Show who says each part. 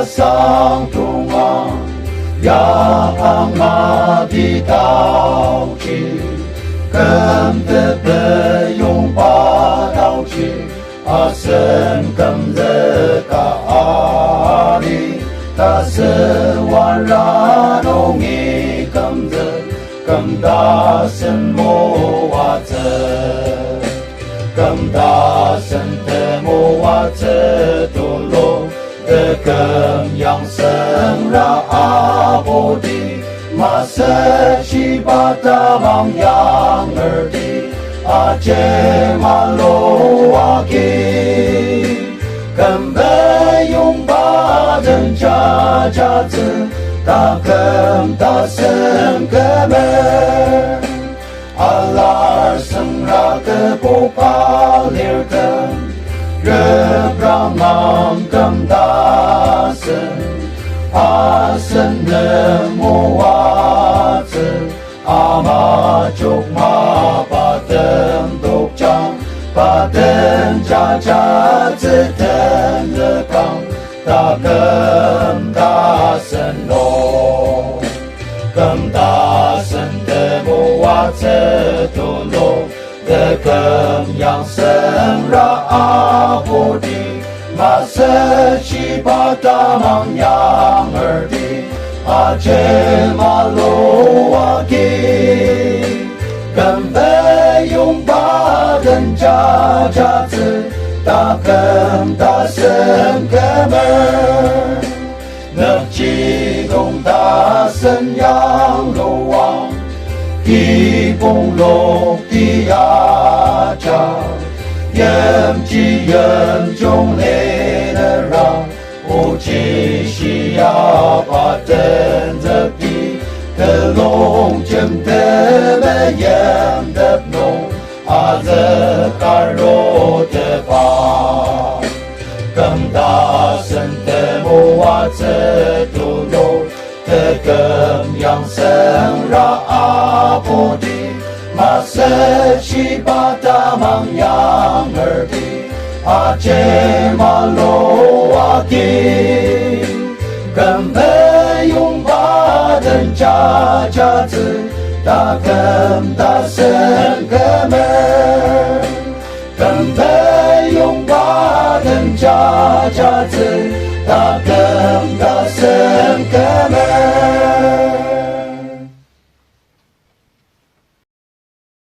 Speaker 1: sang tunga yang mati道去，跟的的拥抱道去，神跟着咖喱，他是万然容易跟着，跟大声莫瓦着，跟大声的莫瓦着堕落。更扬声让阿伯的马色七八大王羊儿的杰马罗瓦给根本拥抱人家家子大更大声哥们阿拉尔生拉个不怕脸的Rebrangang kamdasan Asan nemo watsan Ama chokma paten dokchang Paten jaja zeten lekang Takam dasan no Kamdasan nemo watsan tolo更扬声让阿伯的马色七八大忙羊儿的杰马罗瓦给根本拥抱人家家子大更大声哥们能激动大声扬楼王一蹦落地呀家，人机人中来的让，我只需要把真的比的龙江的美艳的浓，这干肉的吧，更大声的莫瓦这都落。更扬声让阿伯的马色七八大忙羊儿的杰马罗瓦给根本拥抱人家家子大更大声哥们根本拥抱人家家子大更大声哥们